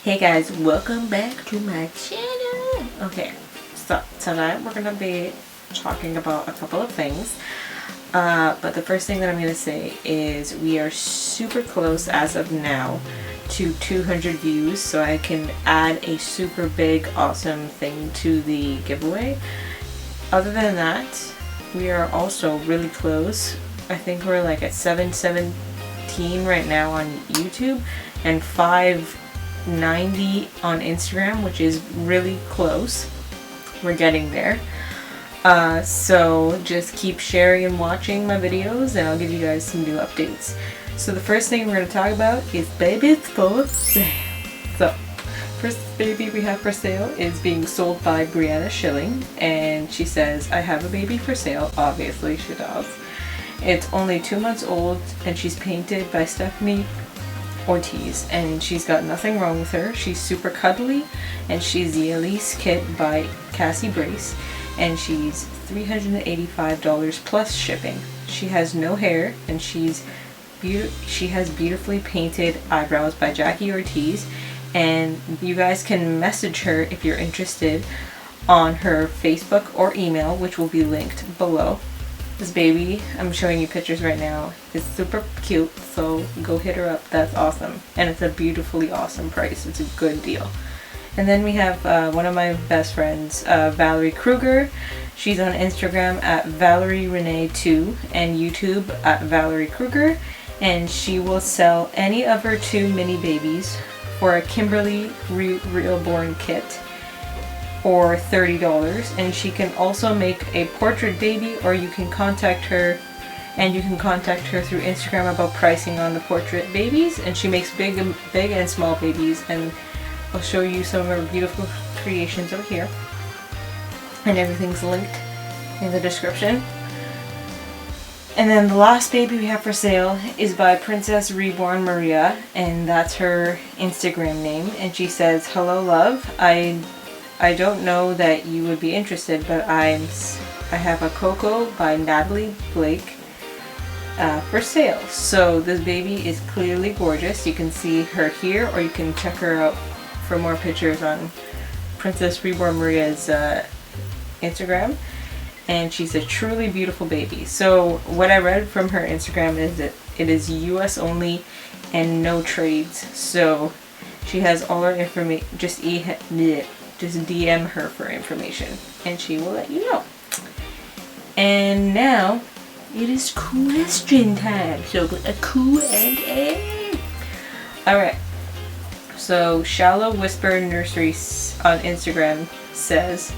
Hey guys, welcome back to my channel. Okay, so tonight we're gonna be talking about a couple of things. But the first thing that I'm gonna say is we are super close as of now to 200 views, so I can add a super big awesome thing to the giveaway. Other than that, we are also really close. I think we're like at 717 right now on YouTube and 590 on Instagram, which is really close. We're getting there. So just keep sharing and watching my videos and I'll give you guys some new updates. So the first thing we're going to talk about is babies for sale. So first baby we have for sale is being sold by Breeanna Schilling, and she says, I have a baby for sale. Obviously she does. It's only 2 months old and she's painted by Stephanie Ortiz, and she's got nothing wrong with her. She's super cuddly, and she's the Elise kit by Cassie Brace, and she's $385 plus shipping. She has no hair, and she has beautifully painted eyebrows by Jackie Ortiz, and you guys can message her if you're interested on her Facebook or email, which will be linked below. This baby, I'm showing you pictures right now, is super cute, so go hit her up. That's awesome. And it's a beautifully awesome price. It's a good deal. And then we have one of my best friends, Valerie Kruger. She's on Instagram at ValerieRenee2 and YouTube at Valerie Kruger. And she will sell any of her 2 mini babies for a Kimberly Reborn kit or $30, and she can also make a portrait baby, or you can contact her through Instagram about pricing on the portrait babies, and she makes big and small babies, and I'll show you some of her beautiful creations over here, and everything's linked in the description. And then the last baby we have for sale is by princessrebornmaria, and that's her Instagram name, and she says, hello love, I don't know that you would be interested, but I have a Coco by Natalie Blake for sale. So this baby is clearly gorgeous. You can see her here, or you can check her out for more pictures on Princess Reborn Maria's Instagram. And she's a truly beautiful baby. So what I read from her Instagram is that it is US only and no trades. So she has all her information. Just DM her for information and she will let you know. And now it is question time. So a Q&A. Alright. So shallowwhispernursery on Instagram says,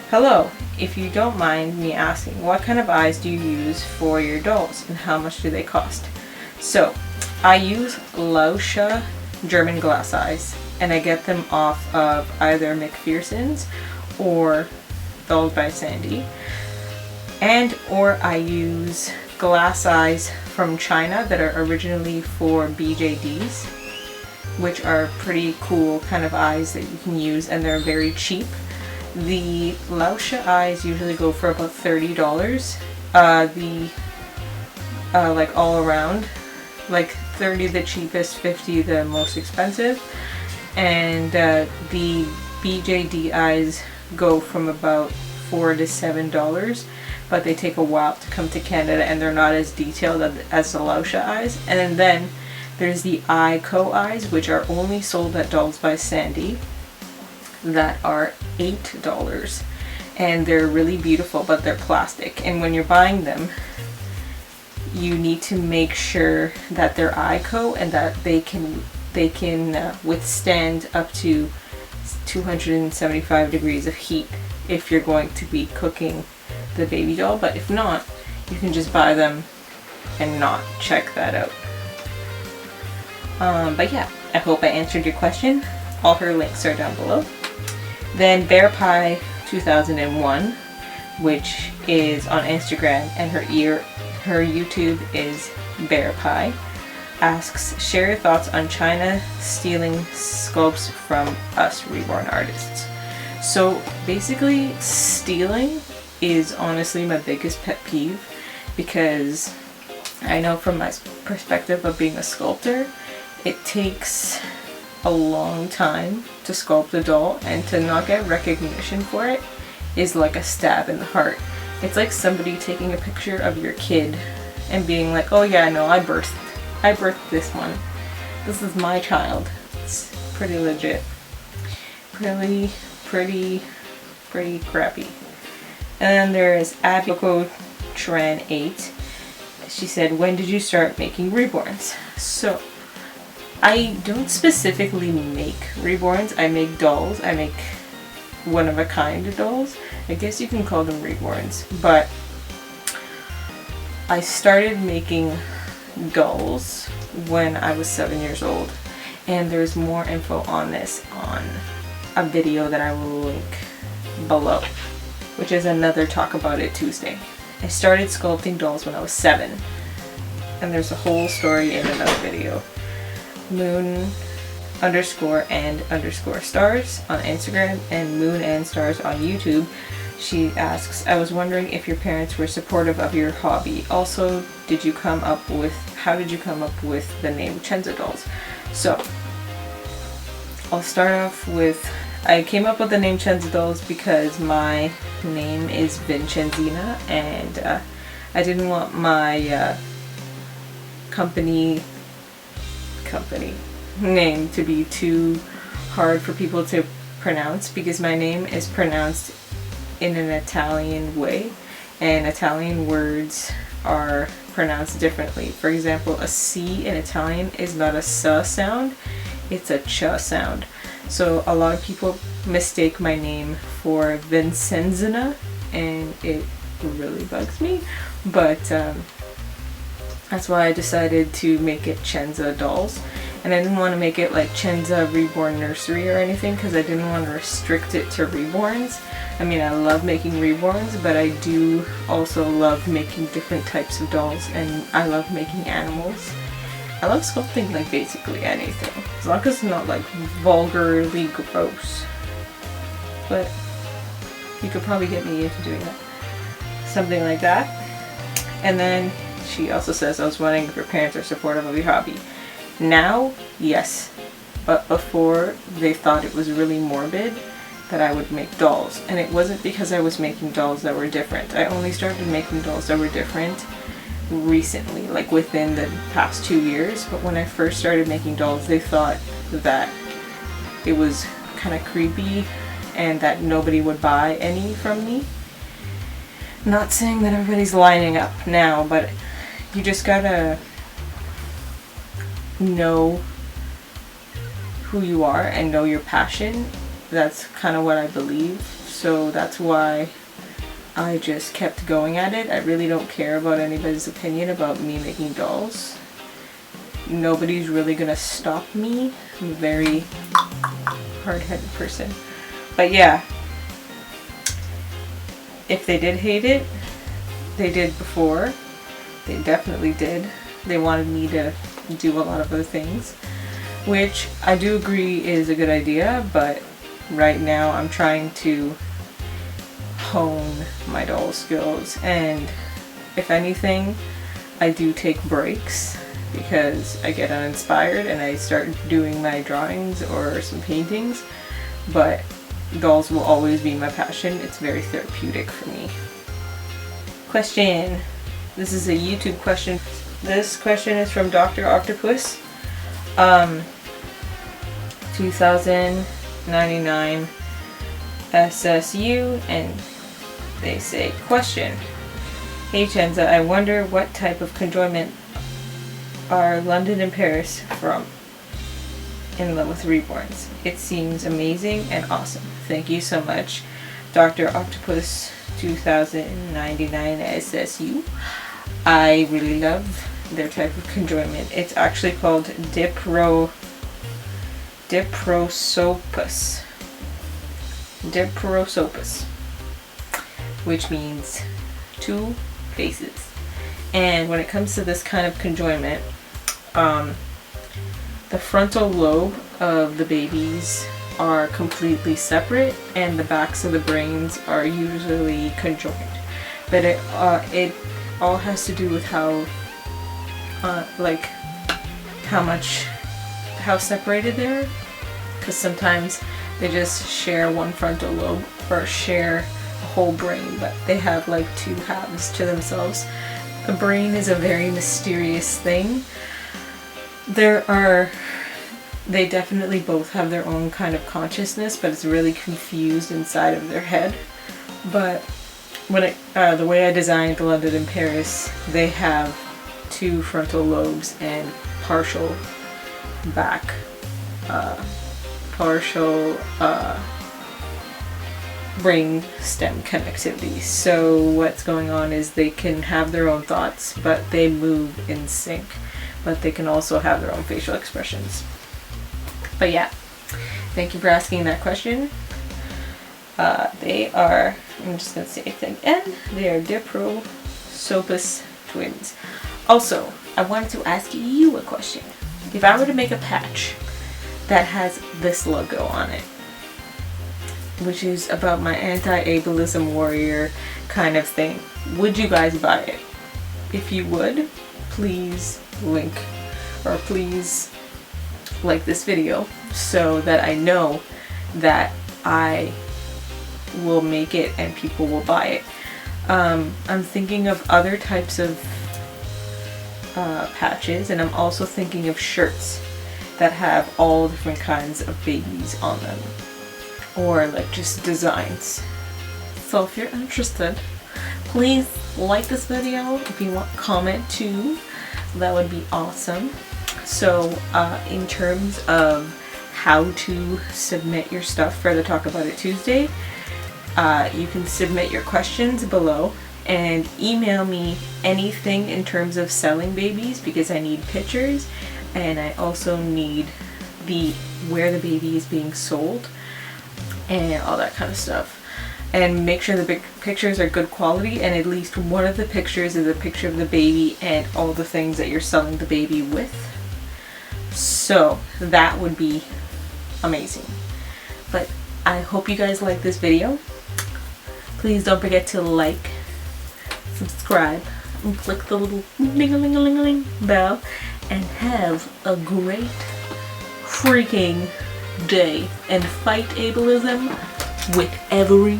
hello, if you don't mind me asking, what kind of eyes do you use for your dolls and how much do they cost? So I use Lauscha German glass eyes, and I get them off of either McPherson's or Dolls by Sandy, and or I use glass eyes from China that are originally for BJDs, which are pretty cool kind of eyes that you can use, and they're very cheap. The Lauscha eyes usually go for about $30. Like all around, like 30 the cheapest, 50 the most expensive, and the BJD eyes go from about $4 to $7, but they take a while to come to Canada and they're not as detailed as the Lauscha eyes. And then there's the ICO eyes, which are only sold at Dolls by Sandy, that are $8, and they're really beautiful, but they're plastic, and when you're buying them you need to make sure that they're ICO and that they can withstand up to 275 degrees of heat if you're going to be cooking the baby doll. But if not, you can just buy them and not check that out. But yeah, I hope I answered your question. All her links are down below. Then Bear Pie 2001, which is on Instagram, and her YouTube is Bear Pie, asks, share your thoughts on China stealing sculpts from us reborn artists. So basically, stealing is honestly my biggest pet peeve, because I know from my perspective of being a sculptor, it takes a long time to sculpt a doll, and to not get recognition for it is like a stab in the heart. It's like somebody taking a picture of your kid and being like, oh yeah, no, I birthed this one. This is my child. It's pretty legit. Pretty crappy. And then there's Abiko Tran 8. She said, when did you start making reborns? So, I don't specifically make reborns. I make dolls. I make one-of-a-kind dolls. I guess you can call them reborns. But I started making dolls when I was 7 years old. And there's more info on this on a video that I will link below, which is another Talk About It Tuesday. I started sculpting dolls when I was 7, and there's a whole story in another video. Moon_and_stars on Instagram and Moon and Stars on YouTube. She asks, I was wondering if your parents were supportive of your hobby. Also, how did you come up with the name Chenza Dolls? So, I'll start off with, I came up with the name Chenza Dolls because my name is Vincenzina, and I didn't want my company name to be too hard for people to pronounce, because my name is pronounced in an Italian way, and Italian words are pronounced differently. For example, a C in Italian is not a S sound, it's a Ch sound. So a lot of people mistake my name for Vincenzina, and it really bugs me, but that's why I decided to make it Chenza Dolls. And I didn't want to make it like Chenza Reborn Nursery or anything, because I didn't want to restrict it to reborns. I mean, I love making reborns, but I do also love making different types of dolls, and I love making animals. I love sculpting like basically anything, as long as it's not like vulgarly gross. But you could probably get me into doing that. Something like that. And then she also says, I was wondering if your parents are supportive of your hobby. Now, yes. But before, they thought it was really morbid that I would make dolls. And it wasn't because I was making dolls that were different. I only started making dolls that were different recently, like within the past 2 years. But when I first started making dolls, they thought that it was kind of creepy and that nobody would buy any from me. Not saying that everybody's lining up now, but you just gotta know who you are and know your passion. That's kind of what I believe, so that's why I just kept going at it. I really don't care about anybody's opinion about me making dolls. Nobody's really gonna stop me. I'm a very hard-headed person. But yeah, if they did hate it, they did before. They definitely did. They wanted me to do a lot of other things, which I do agree is a good idea, but right now I'm trying to hone my doll skills, and if anything, I do take breaks because I get uninspired and I start doing my drawings or some paintings, but dolls will always be my passion. It's very therapeutic for me. Question. This is a YouTube question. This question is from Dr. Octopus. 2099 SSU, and they say, question. Hey Chenza, I wonder what type of conjoinment are London and Paris from in love with reborns. It seems amazing and awesome. Thank you so much, Dr. Octopus 2099 SSU. I really love their type of conjoinment. It's actually called diprosopus. Diprosopus, which means two faces. And when it comes to this kind of conjoinment, the frontal lobe of the babies are completely separate, and the backs of the brains are usually conjoined. But it all has to do with how separated they are. because sometimes they just share one frontal lobe or share a whole brain, but they have like two halves to themselves. The brain is a very mysterious thing. They definitely both have their own kind of consciousness, but it's really confused inside of their head. But when the way I designed the London and Paris, they have two frontal lobes and partial brain stem connectivity. So what's going on is they can have their own thoughts, but they move in sync. But they can also have their own facial expressions. But yeah, thank you for asking that question. They are, I'm just going to say it again, they are Diprosopus twins. Also, I wanted to ask you a question. If I were to make a patch that has this logo on it, which is about my anti-ableism warrior kind of thing, would you guys buy it? If you would, please link, or please like this video so that I know that I will make it and people will buy it. I'm thinking of other types of patches, and I'm also thinking of shirts that have all different kinds of babies on them, or like just designs. So if you're interested, please like this video. If you want, comment too, that would be awesome. So in terms of how to submit your stuff for the Talk About It Tuesday, you can submit your questions below and email me anything in terms of selling babies, because I need pictures and I also need where the baby is being sold and all that kind of stuff. And make sure the big pictures are good quality, and at least one of the pictures is a picture of the baby and all the things that you're selling the baby with. So that would be amazing. But I hope you guys like this video. Please don't forget to like, subscribe, and click the little ding-a-ling-a-ling-a-ling bell, and have a great freaking day, and fight ableism with every